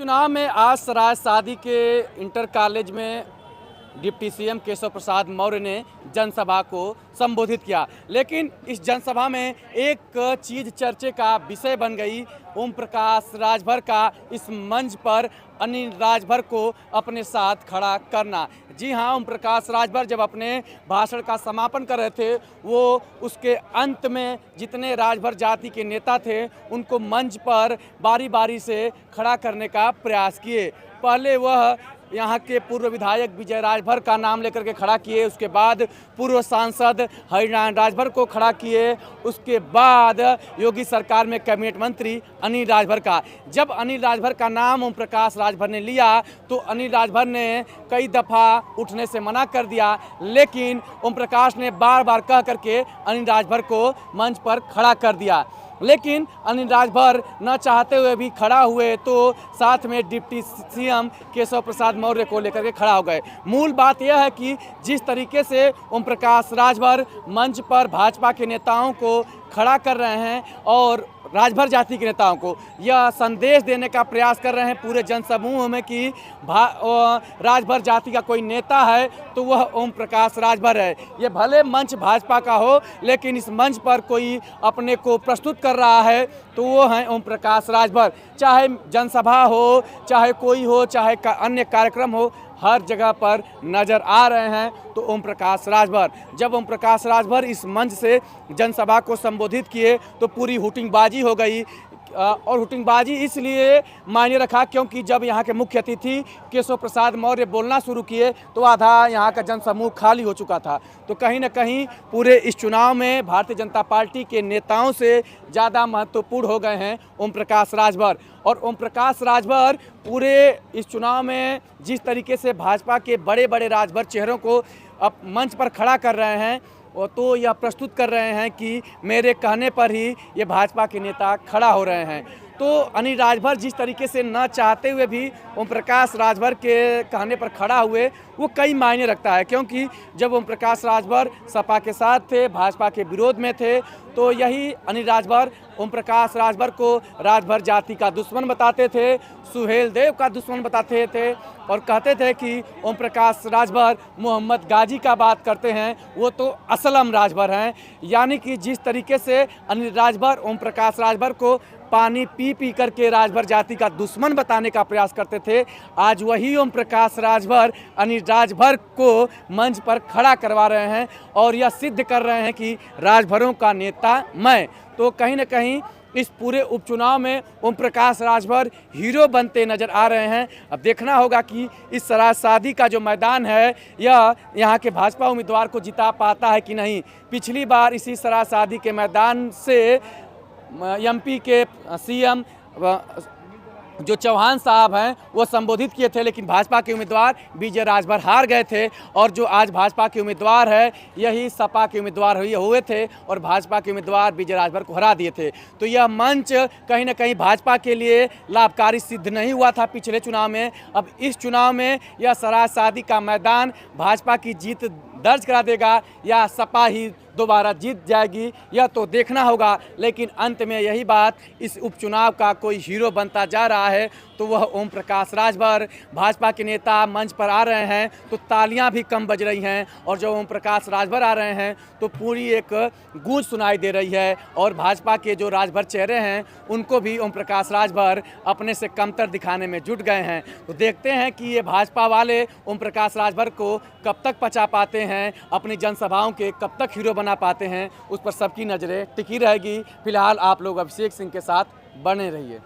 चुनाव में आज सराय सादी के इंटर कॉलेज में डिप्टी सीएम केशव प्रसाद मौर्य ने जनसभा को संबोधित किया। लेकिन इस जनसभा में एक चीज़ चर्चे का विषय बन गई, ओम प्रकाश राजभर का इस मंच पर अनिल राजभर को अपने साथ खड़ा करना। जी हाँ, ओम प्रकाश राजभर जब अपने भाषण का समापन कर रहे थे, वो उसके अंत में जितने राजभर जाति के नेता थे उनको मंच पर बारी बारी से खड़ा करने का प्रयास किए। पहले वह यहाँ के पूर्व विधायक विजय राजभर का नाम लेकर के खड़ा किए, उसके बाद पूर्व सांसद हरिनारायण राजभर को खड़ा किए, उसके बाद योगी सरकार में कैबिनेट मंत्री अनिल राजभर का। जब अनिल राजभर का नाम ओम प्रकाश राजभर ने लिया तो अनिल राजभर ने कई दफ़ा उठने से मना कर दिया, लेकिन ओम प्रकाश ने बार बार कह करके अनिल राजभर को मंच पर खड़ा कर दिया। लेकिन अनिल राजभर न चाहते हुए भी खड़ा हुए तो साथ में डिप्टी सीएम केशव प्रसाद मौर्य को लेकर के खड़ा हो गए। मूल बात यह है कि जिस तरीके से ओम प्रकाश राजभर मंच पर भाजपा के नेताओं को खड़ा कर रहे हैं और राजभर जाति के नेताओं को यह संदेश देने का प्रयास कर रहे हैं पूरे जनसमूह में कि राजभर जाति का कोई नेता है तो वह ओम प्रकाश राजभर है। ये भले मंच भाजपा का हो, लेकिन इस मंच पर कोई अपने को प्रस्तुत कर रहा है तो वो हैं ओम प्रकाश राजभर। चाहे जनसभा हो, चाहे कोई हो, चाहे अन्य कार्यक्रम हो, हर जगह पर नज़र आ रहे हैं तो ओम प्रकाश राजभर। जब ओम प्रकाश राजभर इस मंच से जनसभा को संबोधित किए तो पूरी हुटिंगबाजी हो गई। और हुटिंगबाजी इसलिए मायने रखा क्योंकि जब यहाँ के मुख्य अतिथि केशव प्रसाद मौर्य बोलना शुरू किए तो आधा यहाँ का जनसमूह खाली हो चुका था। तो कहीं ना कहीं पूरे इस चुनाव में भारतीय जनता पार्टी के नेताओं से ज़्यादा महत्वपूर्ण हो गए हैं ओम प्रकाश राजभर। और ओम प्रकाश राजभर पूरे इस चुनाव में जिस तरीके से भाजपा के बड़े बड़े राजभर चेहरों को अब मंच पर खड़ा कर रहे हैं, तो यह प्रस्तुत कर रहे हैं कि मेरे कहने पर ही ये भाजपा के नेता खड़ा हो रहे हैं। तो अनिल राजभर जिस तरीके से न चाहते हुए भी ओम प्रकाश राजभर के कहने पर खड़ा हुए, वो कई मायने रखता है। क्योंकि जब ओम प्रकाश राजभर सपा के साथ थे, भाजपा के विरोध में थे, तो यही अनिल राजभर ओम प्रकाश राजभर को राजभर जाति का दुश्मन बताते थे, सुहेल देव का दुश्मन बताते थे और कहते थे कि ओम प्रकाश राजभर मोहम्मद गाजी का बात करते हैं, वो तो असलम राजभर हैं। यानी कि जिस तरीके से अनिल राजभर ओम प्रकाश राजभर को पानी पी पी करके राजभर जाति का दुश्मन बताने का प्रयास करते थे, आज वही ओम प्रकाश राजभर अनिल राजभर को मंच पर खड़ा करवा रहे हैं और यह सिद्ध कर रहे हैं कि राजभरों का नेता मैं। तो कहीं ना कहीं इस पूरे उपचुनाव में ओम प्रकाश राजभर हीरो बनते नजर आ रहे हैं। अब देखना होगा कि इस सराय सादी का जो मैदान है यह यहाँ के भाजपा उम्मीदवार को जिता पाता है कि नहीं। पिछली बार इसी सराय सादी के मैदान से एमपी के सीएम जो चौहान साहब हैं वो संबोधित किए थे, लेकिन भाजपा के उम्मीदवार विजय राजभर हार गए थे। और जो आज भाजपा के उम्मीदवार है यही सपा के उम्मीदवार हुए थे और भाजपा के उम्मीदवार विजय राजभर को हरा दिए थे। तो यह मंच कहीं ना कहीं भाजपा के लिए लाभकारी सिद्ध नहीं हुआ था पिछले चुनाव में। अब इस चुनाव में यह सराय सादी का मैदान भाजपा की जीत दर्ज करा देगा या सपा ही दोबारा जीत जाएगी, यह तो देखना होगा। लेकिन अंत में यही बात, इस उपचुनाव का कोई हीरो बनता जा रहा है तो वह ओम प्रकाश राजभर। भाजपा के नेता मंच पर आ रहे हैं तो तालियां भी कम बज रही हैं, और जब ओम प्रकाश राजभर आ रहे हैं तो पूरी एक गूंज सुनाई दे रही है। और भाजपा के जो राजभर चेहरे हैं उनको भी ओम प्रकाश राजभर अपने से कमतर दिखाने में जुट गए हैं। तो देखते हैं कि ये भाजपा वाले ओम प्रकाश राजभर को कब तक पचा पाते हैं, अपनी जनसभाओं के कब तक हीरो बना पाते हैं, उस पर सबकी नज़रें टिकी रहेगी। फिलहाल आप लोग अभिषेक सिंह के साथ बने रहिए।